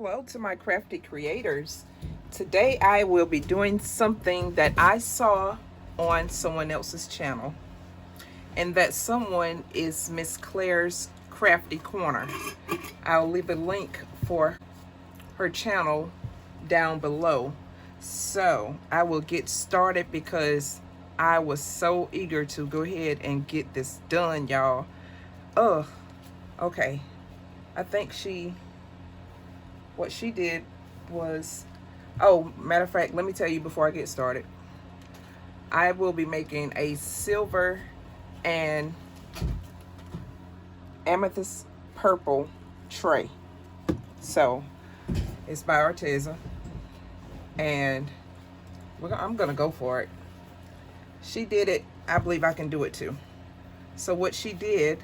Hello to my crafty creators. Today I will be doing something that I saw on someone else's channel, and that someone is Miss Claire's Crafty Corner. I'll leave a link for her channel down below. So I will get started because I was so eager to go ahead and get this done, y'all. Okay. I think what she did was, oh, matter of fact, let me tell you before I get started. I will be making a silver and amethyst purple tray. So it's by Arteza, and I'm gonna go for it. She did it. I believe I can do it too. So what she did,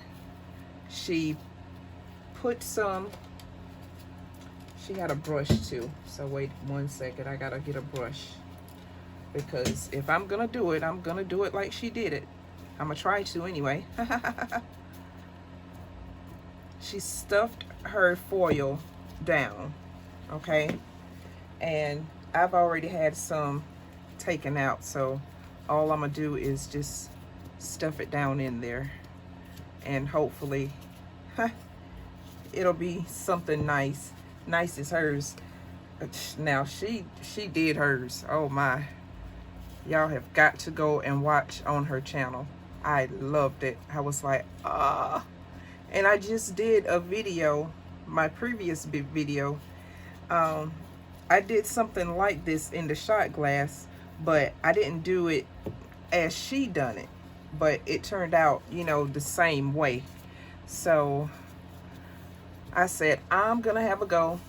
she put some, she had a brush too. So wait 1 second, I gotta get a brush, because if I'm gonna do it, I'm gonna do it like she did it. I'm gonna try to anyway. She stuffed her foil down, okay? And I've already had some taken out, so all I'm gonna do is just stuff it down in there, and hopefully it'll be something nice as hers. Now she did hers. Oh my, y'all have got to go and watch on her channel. I loved it. I was like, ah. And I just did a video, my previous video, I did something like this in the shot glass, but I didn't do it as she done it, but it turned out, you know, the same way. So I said, I'm gonna have a go.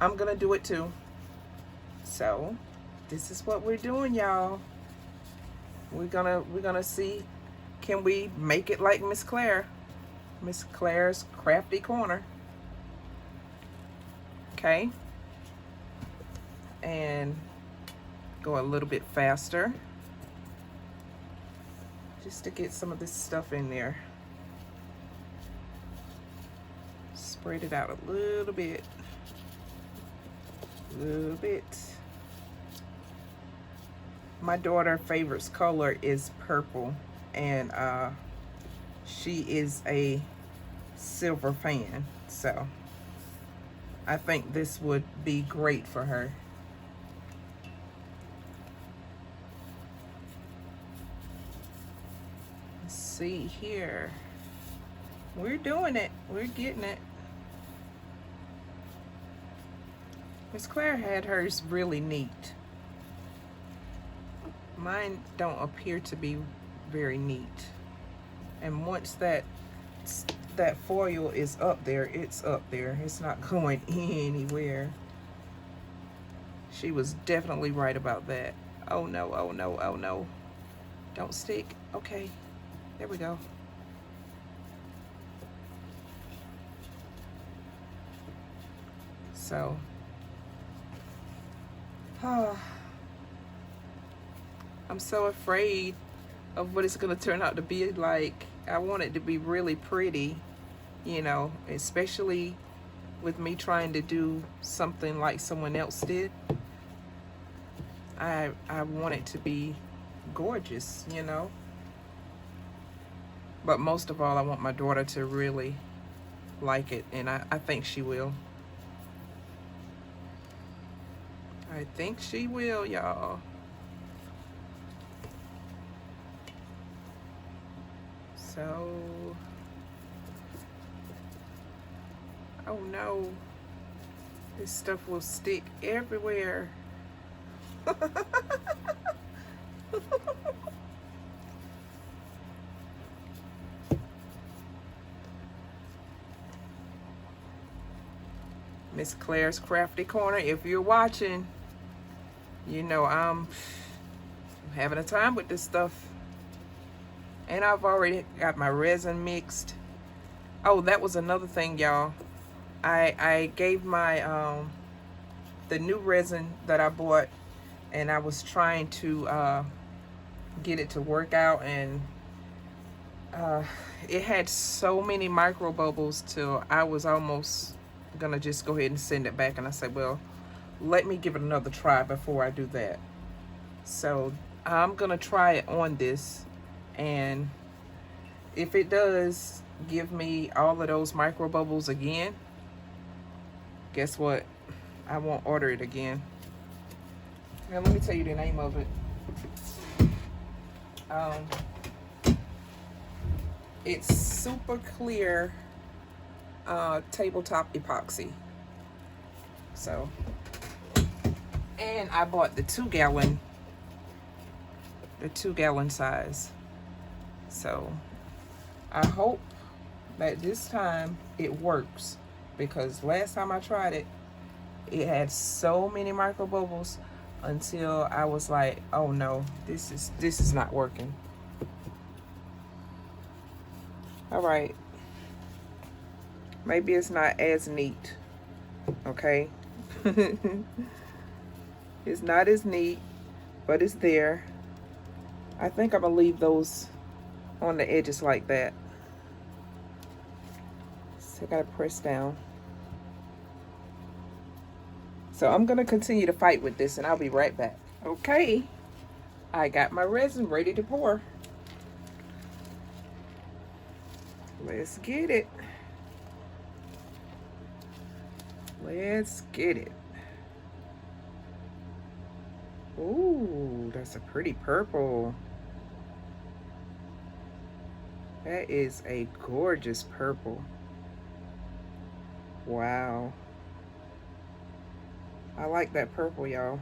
I'm gonna do it too. So this is what we're doing, y'all. We're gonna see, can we make it like Miss Claire? Miss Claire's Crafty Corner. Okay. And go a little bit faster, just to get some of this stuff in there. Spread it out a little bit. My daughter's favorite color is purple, and she is a silver fan, so I think this would be great for her. Let's see here. We're doing it. We're getting it. Miss Claire had hers really neat. Mine don't appear to be very neat. And once that foil is up there, it's up there. It's not going anywhere. She was definitely right about that. Oh no, oh no, oh no. Don't stick. Okay, there we go. So, I'm so afraid of what it's gonna turn out to be like. I want it to be really pretty, you know, especially with me trying to do something like someone else did. I want it to be gorgeous, you know. But most of all, I want my daughter to really like it, and I think she will. I think she will, y'all. So, oh no, this stuff will stick everywhere. Miss Claire's Crafty Corner, if you're watching, you know I'm having a time with this stuff. And I've already got my resin mixed. Oh, that was another thing, y'all. I gave my the new resin that I bought, and I was trying to get it to work out, and it had so many micro bubbles till I was almost gonna just go ahead and send it back. And I said, well, let me give it another try before I do that. So I'm gonna try it on this, and if it does give me all of those micro bubbles again, guess what? I won't order it again. Now let me tell you the name of it. It's super clear tabletop epoxy. So, and I bought the 2 gallon size. So I hope that this time it works, because last time I tried it, it had so many micro bubbles until I was like, oh no, this is not working. All right, maybe it's not as neat, okay? It's not as neat, but it's there. I think I'm gonna leave those on the edges like that. So I gotta press down. So I'm gonna continue to fight with this, and I'll be right back. Okay, I got my resin ready to pour. Let's get it. Let's get it. Ooh, that's a pretty purple. That is a gorgeous purple. Wow. I like that purple, y'all.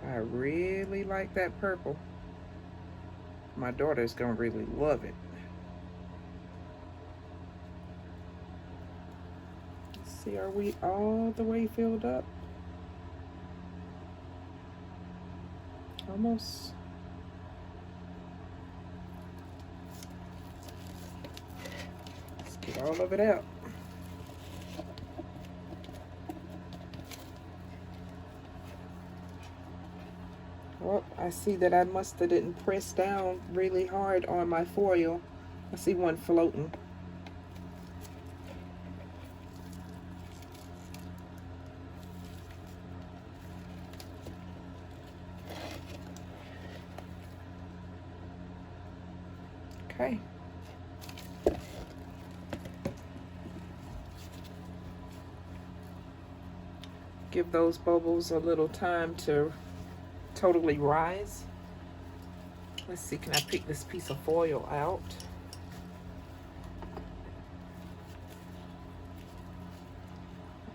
I really like that purple. My daughter's gonna really love it. Let's see, are we all the way filled up? Almost. Let's get all of it out. Well, I see that I must have didn't press down really hard on my foil. I see one floating. Okay. Give those bubbles a little time to totally rise. Let's see, can I pick this piece of foil out?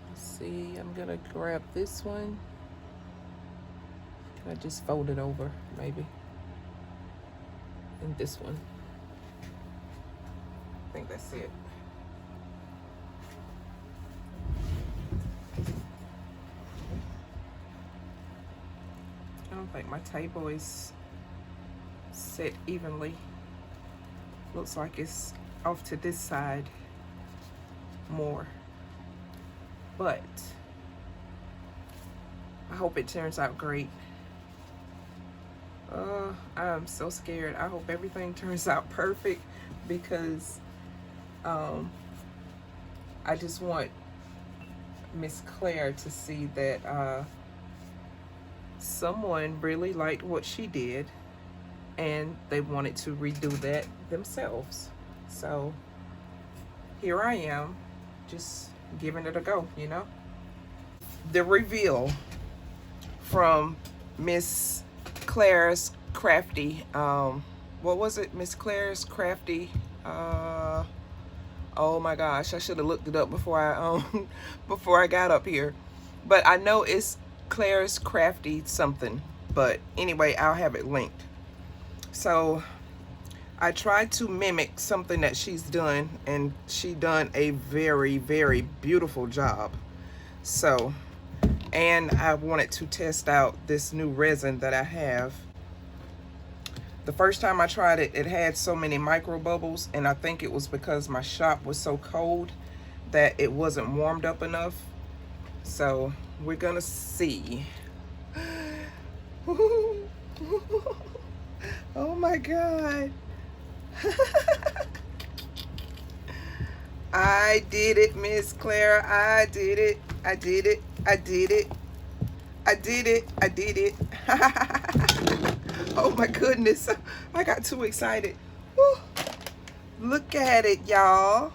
Let's see, I'm gonna grab this one. Can I just fold it over, maybe? And this one. I think that's it. I don't think my table is set evenly. Looks like it's off to this side more. But I hope it turns out great. I'm so scared. I hope everything turns out perfect, because I just want Miss Claire to see that someone really liked what she did and they wanted to redo that themselves. So here I am, just giving it a go, you know. The reveal from Miss Claire's Crafty, what was it? Miss Claire's Crafty, oh my gosh, I should have looked it up before I got up here. But I know it's Claire's Crafty something, but anyway, I'll have it linked. So I tried to mimic something that she's done, and she done a very, very beautiful job. So, and I wanted to test out this new resin that I have. The first time I tried it, it had so many micro bubbles, and I think it was because my shop was so cold that it wasn't warmed up enough. So we're gonna see. Oh my God. I did it, Miss Clara. I did it. I did it. I did it. I did it. I did it. Oh my goodness. I got too excited. Whew. Look at it, y'all.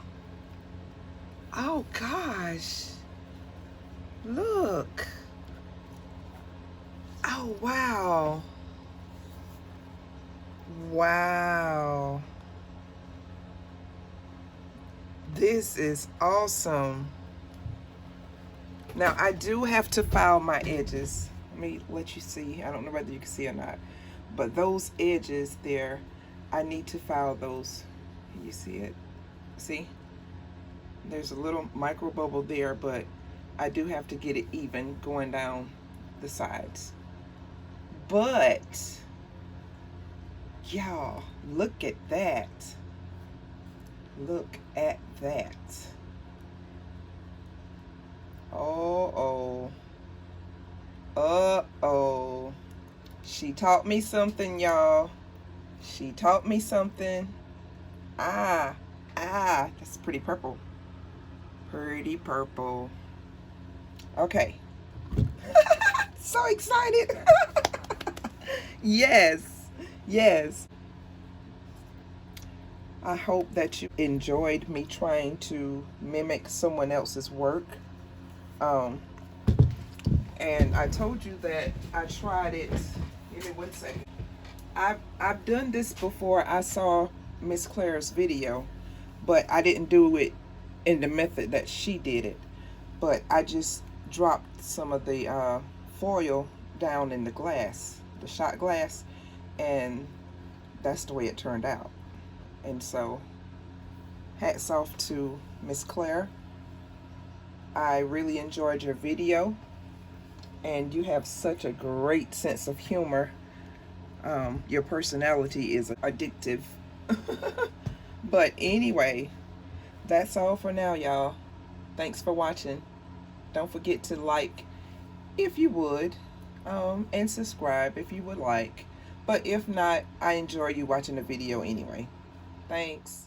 Oh gosh. Look. Oh wow. Wow. This is awesome. Now I do have to file my edges. Let me let you see. I don't know whether you can see or not, but those edges there, I need to file those. Can you see it? See? There's a little micro bubble there, but I do have to get it even going down the sides. But y'all, look at that. Look at that. Oh. Uh-oh. She taught me something, y'all. She taught me something. That's pretty purple. Pretty purple. Okay. So excited. Yes. Yes. I hope that you enjoyed me trying to mimic someone else's work. And I told you that I tried it. Give me 1 second. I've done this before. I saw Miss Claire's video, but I didn't do it in the method that she did it. But I just dropped some of the foil down in the glass, the shot glass, and that's the way it turned out. And so, hats off to Miss Claire. I really enjoyed your video, and you have such a great sense of humor. Your personality is addictive. But anyway, that's all for now, y'all. Thanks for watching. Don't forget to like if you would, and subscribe if you would like. But if not, I enjoy you watching the video anyway. Thanks.